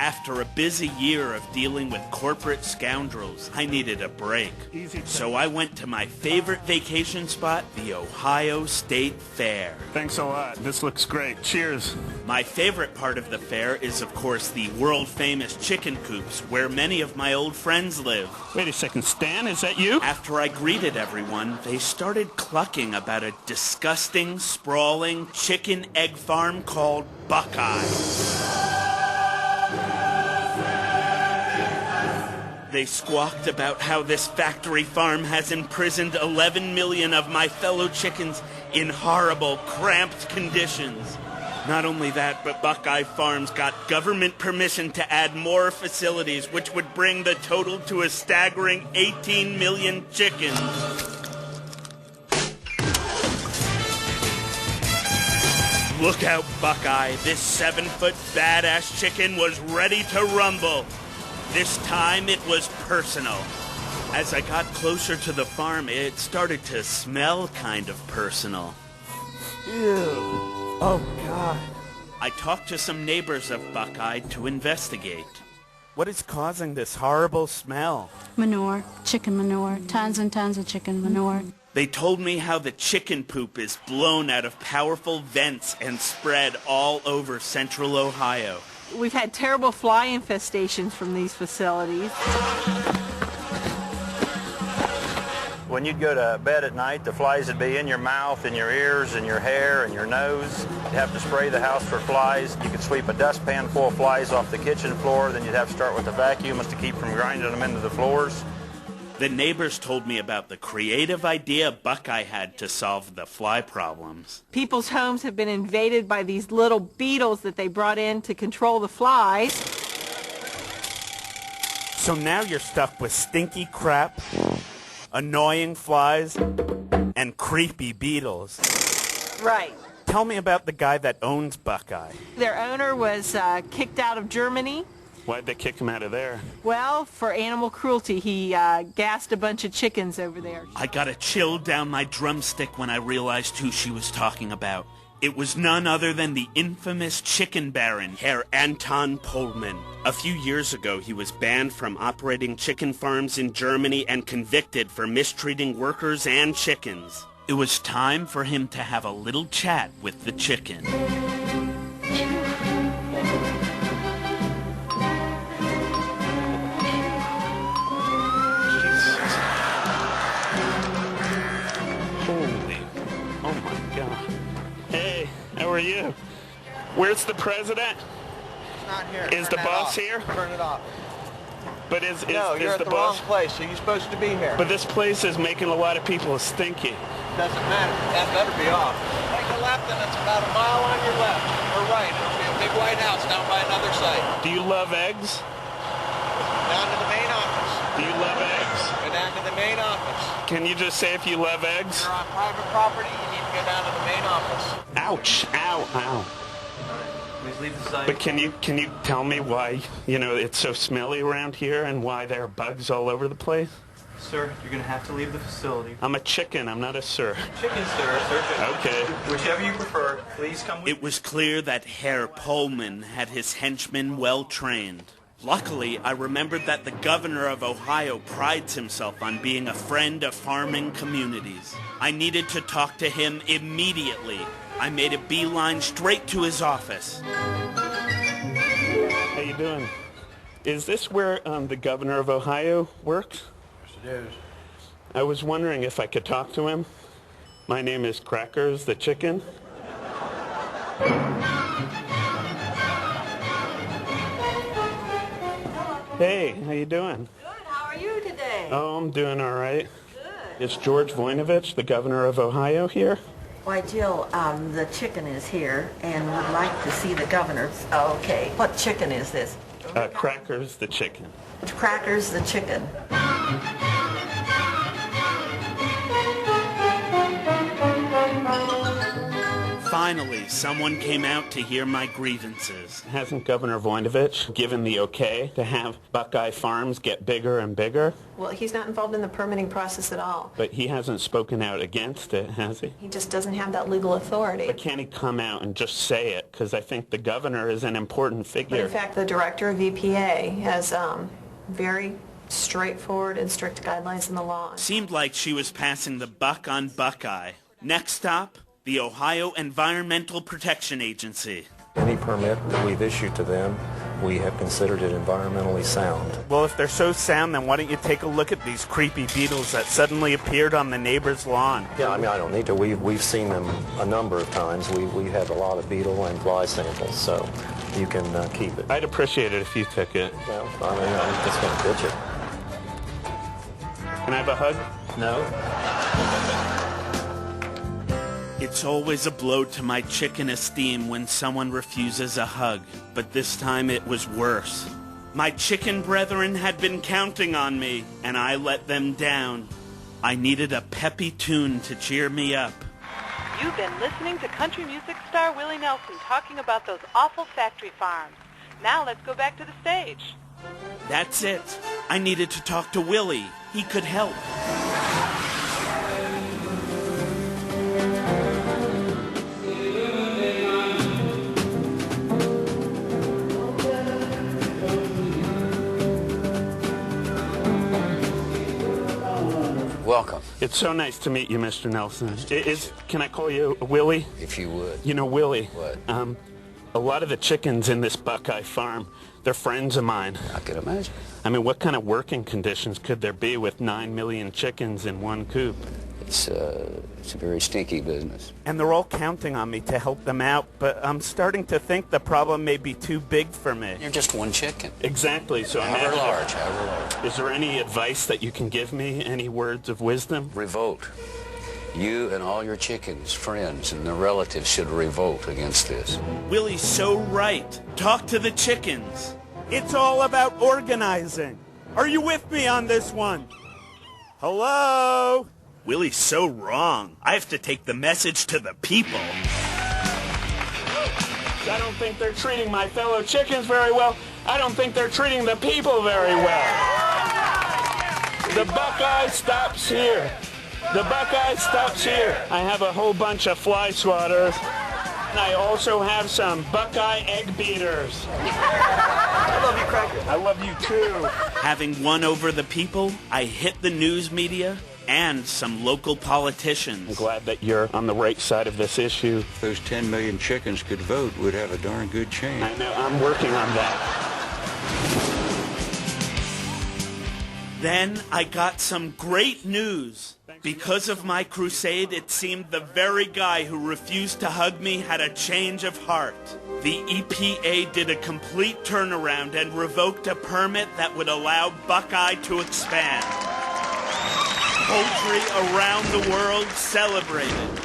After a busy year of dealing with corporate scoundrels, I needed a break. So I went to my favorite vacation spot, the Ohio State Fair. Thanks a lot. This looks great. Cheers. My favorite part of the fair is, of course, the world-famous chicken coops, where many of my old friends live. Wait a second, Stan, is that you? After I greeted everyone, they started clucking about a disgusting, sprawling chicken egg farm called Buckeye. They squawked about how this factory farm has imprisoned 11 million of my fellow chickens in horrible, cramped conditions. Not only that, but Buckeye Farms got government permission to add more facilities, which would bring the total to a staggering 18 million chickens. Look out, Buckeye. This 7-foot badass chicken was ready to rumble. This time it was personal. As I got closer to the farm, it started to smell kind of personal. Ew. Oh, God. I talked to some neighbors of Buckeye to investigate. What is causing this horrible smell? Manure, chicken manure, tons and tons of chicken manure. They told me how the chicken poop is blown out of powerful vents and spread all over central Ohio. We've had terrible fly infestations from these facilities. When you'd go to bed at night, the flies would be in your mouth, in your ears, in your hair, and your nose. You'd have to spray the house for flies. You could sweep a dustpan full of flies off the kitchen floor, then you'd have to start with a vacuum to keep from grinding them into the floors. The neighbors told me about the creative idea Buckeye had to solve the fly problems. People's homes have been invaded by these little beetles that they brought in to control the flies. So now you're stuck with stinky crap, annoying flies, and creepy beetles. Right. Tell me about the guy that owns Buckeye. Their owner was kicked out of Germany. Why'd they kick him out of there? Well, for animal cruelty. He gassed a bunch of chickens over there. I got a chill down my drumstick when I realized who she was talking about. It was none other than the infamous chicken baron, Herr Anton Pohlmann. A few years ago, he was banned from operating chicken farms in Germany and convicted for mistreating workers and chickens. It was time for him to have a little chat with the chicken. How are you? Where's the president? He's not here. Is the boss here? Turn it off. But is no, you're is at the the boss? wrong place, so you're supposed to be here. But this place is making a lot of people stinky. Doesn't matter. That better be off. Take a left and it's about a mile on your left. Or right. It'll be a big white house down by another site. Do you love eggs? Down to the main office. Do you love eggs? Go down to the main office. Can you just say if you love eggs? If you're on private property, you need to go down to the main office. Ouch! Ow! Ow! Please leave the site. But can you tell me why, it's so smelly around here and why there are bugs all over the place? Sir, you're going to have to leave the facility. I'm a chicken. I'm not a sir. Chicken, sir. Okay. Whichever you prefer, please come with me. It was clear that Herr Pohlmann had his henchmen well trained. Luckily, I remembered that the governor of Ohio prides himself on being a friend of farming communities. I needed to talk to him immediately. I made a beeline straight to his office. How you doing? Is this where the governor of Ohio works? Yes, it is. I was wondering if I could talk to him. My name is Crackers the chicken. Hey, how you doing? Good. How are you today? Oh, I'm doing all right. Good. Is George Voinovich, the governor of Ohio, here? Why, Jill, the chicken is here and would like to see the governor. Okay. What chicken is this? Crackers the chicken. Crackers the chicken. Finally, someone came out to hear my grievances. Hasn't Governor Voinovich given the okay to have Buckeye Farms get bigger and bigger? Well, he's not involved in the permitting process at all. But he hasn't spoken out against it, has he? He just doesn't have that legal authority. But can't he come out and just say it? Because I think the governor is an important figure. But in fact, the director of EPA has very straightforward and strict guidelines in the law. Seemed like she was passing the buck on Buckeye. Next stop, the Ohio Environmental Protection Agency. Any permit that we've issued to them, we have considered it environmentally sound. Well, if they're so sound, then why don't you take a look at these creepy beetles that suddenly appeared on the neighbor's lawn? Yeah, I mean, I don't need to. We've seen them a number of times. We have a lot of beetle and fly samples, so you can keep it. I'd appreciate it if you took it. Well, I mean, I'm just going to pitch it. Can I have a hug? No. It's always a blow to my chicken esteem when someone refuses a hug, but this time it was worse. My chicken brethren had been counting on me, and I let them down. I needed a peppy tune to cheer me up. You've been listening to country music star Willie Nelson talking about those awful factory farms. Now let's go back to the stage. That's it. I needed to talk to Willie. He could help. Welcome. It's so nice to meet you, Mr. Nelson. Can I call you Willie? If you would. You know, Willie. What? A lot of the chickens in this Buckeye farm, they're friends of mine. I could imagine. I mean, what kind of working conditions could there be with 9 million chickens in one coop? It's a very stinky business. And they're all counting on me to help them out, but I'm starting to think the problem may be too big for me. You're just one chicken. Exactly. So however large. Is there any advice that you can give me? Any words of wisdom? Revolt. You and all your chickens, friends, and their relatives should revolt against this. Willie's so right. Talk to the chickens. It's all about organizing. Are you with me on this one? Hello? Willie's so wrong. I have to take the message to the people. I don't think they're treating my fellow chickens very well. I don't think they're treating the people very well. The Buckeye stops here. The Buckeye stops here. I have a whole bunch of fly swatters. And I also have some Buckeye egg beaters. I love you, Cracker. I love you too. Having won over the people, I hit the news media and some local politicians. I'm glad that you're on the right side of this issue. If those 10 million chickens could vote, we'd have a darn good chance. I know, I'm working on that. Then I got some great news. Because of my crusade, it seemed the very guy who refused to hug me had a change of heart. The EPA did a complete turnaround and revoked a permit that would allow Buckeye to expand. Poultry around the world celebrated.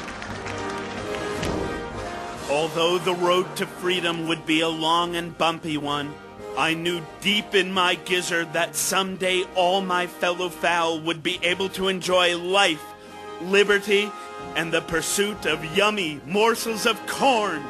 Although the road to freedom would be a long and bumpy one, I knew deep in my gizzard that someday all my fellow fowl would be able to enjoy life, liberty, and the pursuit of yummy morsels of corn.